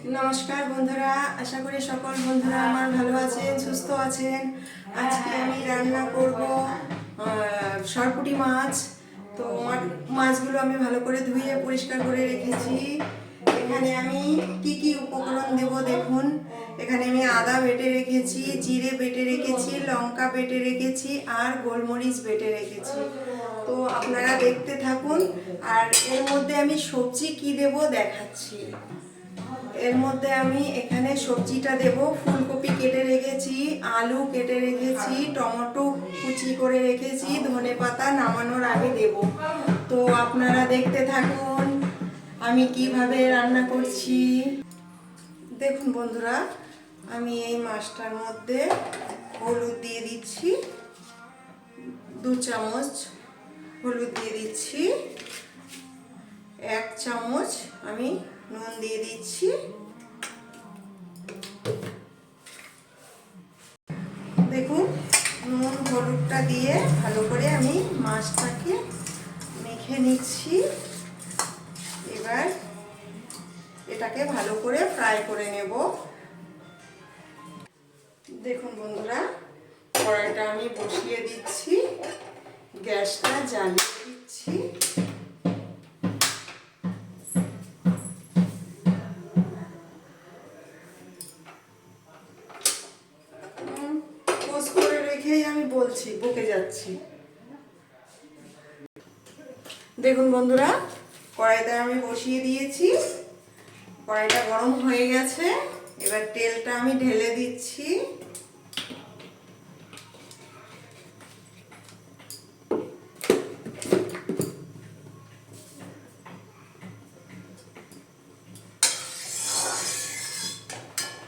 নমস্কার বন্ধুরা, আশা করি সকল বন্ধুরা আমার ভালো আছেন, সুস্থ আছেন। আজকে আমি রান্না করব সরপুঁটি মাছ। তো মাছগুলো আমি ভালো করে ধুয়ে পরিষ্কার করে রেখেছি। এখানে আমি কি কি উপকরণ দেব দেখুন। এখানে আমি আদা বেটে রেখেছি, জিরে বেটে রেখেছি, লঙ্কা বেটে রেখেছি আর গোলমরিচ বেটে রেখেছি। তো আপনারা দেখতে থাকুন। আর এর মধ্যে আমি সবজি কি দেব দেখাচ্ছি। এর মধ্যে আমি এখানে সবজিটা দেব। ফুলকপি কেটে রেখেছি, আলু কেটে রেখেছি, টমেটো কুচি করে রেখেছি, ধনেপাতা নামানোর আগে দেব। তো আপনারা দেখতে থাকুন আমি কিভাবে রান্না করছি। দেখুন বন্ধুরা, আমি এই মাছটার মধ্যে হলুদ দিয়ে দিচ্ছি, 2 চামচ হলুদ দিয়ে দিচ্ছি, 1 চামচ আমি নুন দিয়ে দিচ্ছি। দেখুন, নুন হলুদটা দিয়ে ভালো করে আমি মাছটাকে মেখে নিচ্ছি। এবার এটাকে ভালো করে ফ্রাই করে নেব। দেখুন বন্ধুরা, কড়াইটা আমি বসিয়ে দিচ্ছি, গ্যাসটা জ্বালিয়ে দিচ্ছি। পোজ করে রেখেই আমি বলছি, বকে যাচ্ছি। দেখুন বন্ধুরা, কড়াইটা আমি বসিয়ে দিয়েছি, কড়াইটা গরম হয়ে গেছে। এবার তেলটা আমি ঢেলে দিচ্ছি।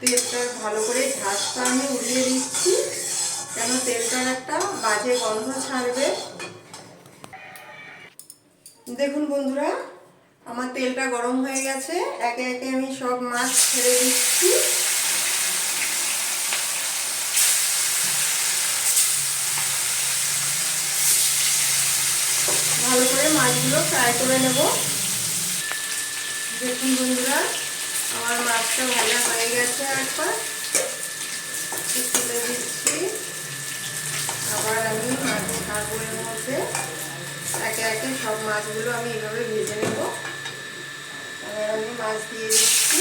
তেলটা ভালো করে ঝাঁসটা আমি উড়িয়ে দিচ্ছি, কেন তেলটার একটা বাজে গন্ধ ছাড়বে। দেখুন বন্ধুরা, আমার তেলটা গরম হয়ে গেছে। একে একে আমি সব মাছ ছেড়ে দিচ্ছি। ভালো করে মাছগুলো ফ্রাই করে নেব। দেখুন বন্ধুরা, আমার মাছটা ভাজা হয়ে গেছে। একবার তুলে দিচ্ছি। আবার আমি মাছের কাঁকড়ের মধ্যে একে একে সব মাছগুলো আমি এইভাবে ভেজে নেব। এবার আমি মাছ দিয়ে দিচ্ছি।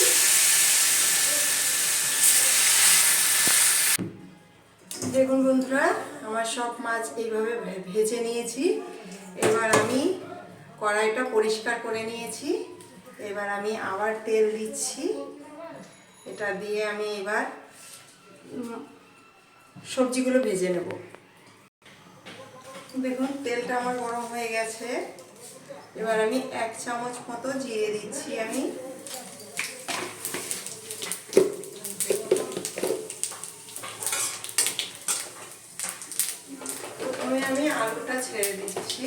দেখুন বন্ধুরা, আমার সব মাছ এইভাবে ভেজে নিয়েছি। এবার আমি কড়াইটা পরিষ্কার করে নিয়েছি। এবার আমি আবার তেল দিচ্ছি। এটা দিয়ে আমি এবার সবজিগুলো ভেজে নেব। দেখুন, তেলটা আমার গরম হয়ে গেছে। এবার আমি 1 চামচ মতো জিরে দিচ্ছি। আমি প্রথমে আমি আলুটা ছেড়ে দিচ্ছি।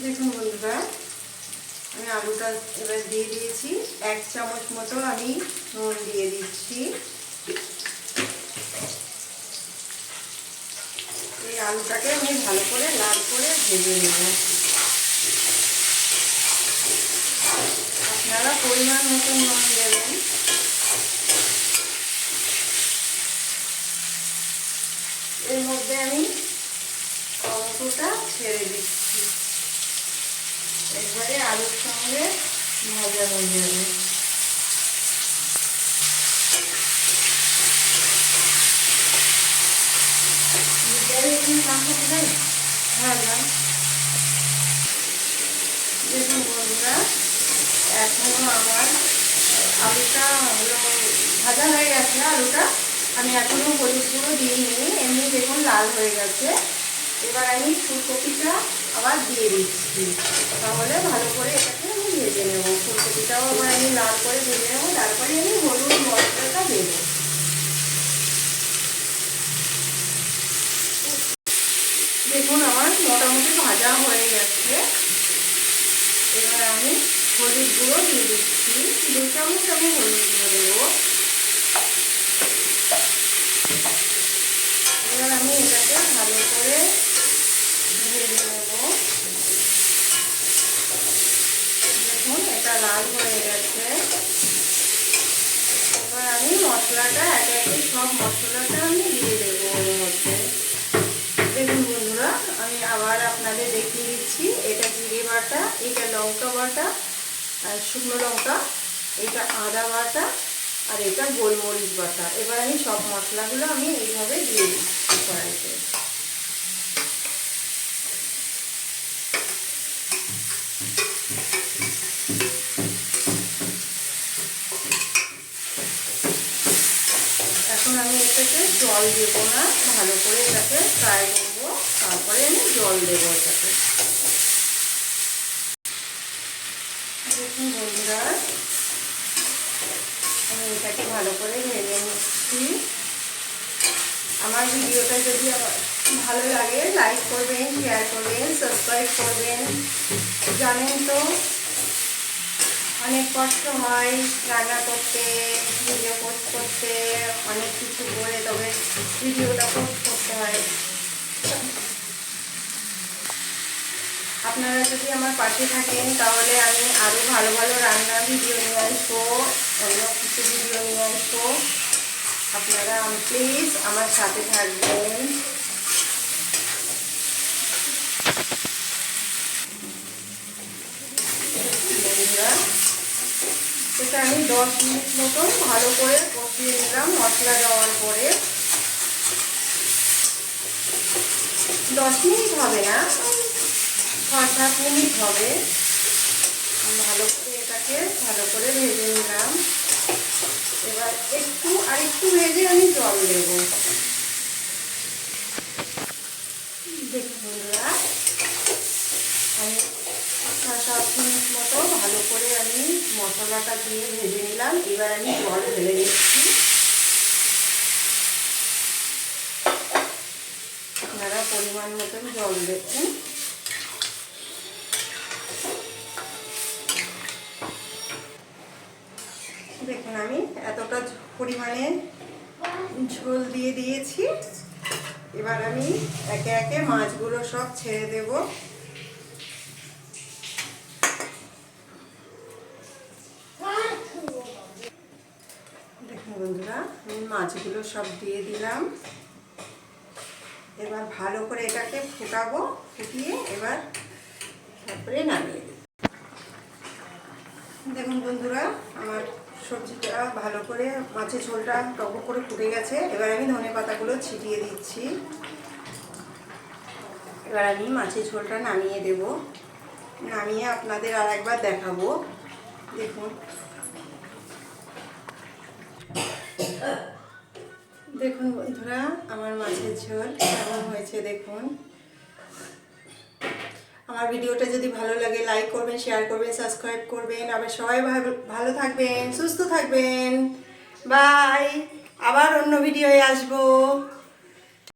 দেখুন বন্ধুরা, আমি আলুটা এবার দিয়ে দিয়েছি। 1 চামচ মতো আমি নুন দিয়ে দিচ্ছি। এই আলুটাকে আমি ভালো করে লাল করে ভেজে নেব। আপনারা পরিমাণ মতো নুন দেবেন। এর মধ্যে আমি টমেটোটা ছেড়ে দিচ্ছি। একবারে আলুর সঙ্গে ভাজা হয়ে যাবে। হ্যাঁ, দেখুন বন্ধুরা, এখনো আমার আলুটা ভাজা হয়ে গেছে। আলুটা আমি এখনো হলুদ গুঁড়ো দিইনি, এমনি দেখুন লাল হয়ে গেছে। এবার আমি ফুলকপিটা আবার দিয়ে দিচ্ছি। তাহলে ভালো করে এটাকে আমি ভেজে নেব। ফুলকপিটাও আবার আমি লাল করে ভেজে নেবো। তারপরে আমি হলুদ মশলাটা দেবো। দেখুন, আমার মোটামুটি ভাজা হয়ে গেছে। এবার আমি হলুদ গুঁড়ো দিয়ে দিচ্ছি। 2 চামচ আমি হলুদ গুঁড়ো দেবো। এবার আমি এটাকে ভালো করে লাল হয়ে গেছে। এবার আমি মশলাটা একে একে সব মশলাটা আমি দিয়ে দেবো ওর মধ্যে। দেখুন বন্ধুরা, আমি আবার আপনাদের দেখিয়ে দিচ্ছি। এটা জিরে বাটা, এটা লঙ্কা বাটা আর শুকনো লঙ্কা, এটা আদা বাটা আর এটা গোলমরিচ বাটা। এবার আমি সব মশলাগুলো আমি এইভাবে দিয়ে দিচ্ছি কড়াইতে। এখন আমি এটাকে জল দেবো না, ভালো করে এটাকে ফ্রাই করবো, তারপরে আমি জল দেবো এটাকে। দেখুন বন্ধুরা, আমি এটাকে ভালো করে ভেজে নিচ্ছি। আমার ভিডিওটা যদি ভালো লাগে লাইক করবেন, শেয়ার করবেন, সাবস্ক্রাইব করবেন। জানেন তো অনেক কষ্ট হয় রান্না করতে, ভিডিও পোস্ট করতে, অনেক কিছু করে তবে ভিডিওটা পোস্ট করতে হয়। আপনারা যদি আমার পাশে থাকেন তাহলে আমি আরও ভালো ভালো রান্নার ভিডিও নিয়ে আসবো, অন্য কিছু ভিডিও নিয়ে আসবো। আপনারা প্লিজ আমার সাথে থাকবেন। বন্ধুরা, এটা আমি 10 মিনিট মতন ভালো করে কষিয়ে নিলাম মশলা দেওয়ার পরে। 10 মিনিট হবে না, 6-7 মিনিট হবে। ভালো করে এটাকে ভালো করে ভেজে নিলাম। এবার আরেকটু ভেজে আমি জল দেব। দেখুন বন্ধুরা, আমি 6-7 মিনিট মতো ভালো করে আমি মশলাটা দিয়ে ভেজে নিলাম। এবার আমি জল ঢেলে দিচ্ছি। আপনারা পরিমাণ মতন জল দেবেন। দেখুন আমি এতটা পরিমাণে ঝোল দিয়ে দিয়েছি। এবার আমি একে একে মাছগুলো সব ছেড়ে দেব। দেখুন বন্ধুরা, আমি মাছগুলো সব দিয়ে দিলাম। এবার ভালো করে এটাকে ফুটাবো, ফুটিয়ে এবার তারপরে নামিয়ে দেব। দেখুন বন্ধুরা, আমার সবজিটা ভালো করে মাছের ঝোলটা টক করে ফুটে গেছে। এবার আমি ধনেপাতাগুলো ছিটিয়ে দিচ্ছি। এবার আমি মাছের ঝোলটা নামিয়ে দেব। নামিয়ে আপনাদের আর একবার দেখাবো। দেখুন দেখুন বন্ধুরা, আমার মাছের ঝোল কেমন হয়েছে দেখুন। আমার ভিডিওটা যদি ভালো লাগে লাইক করবেন, শেয়ার করবেন, সাবস্ক্রাইব করবেন। আবার সবাই ভালো থাকবেন, সুস্থ থাকবেন। বাই। আবার অন্য ভিডিওয়ে আসবো।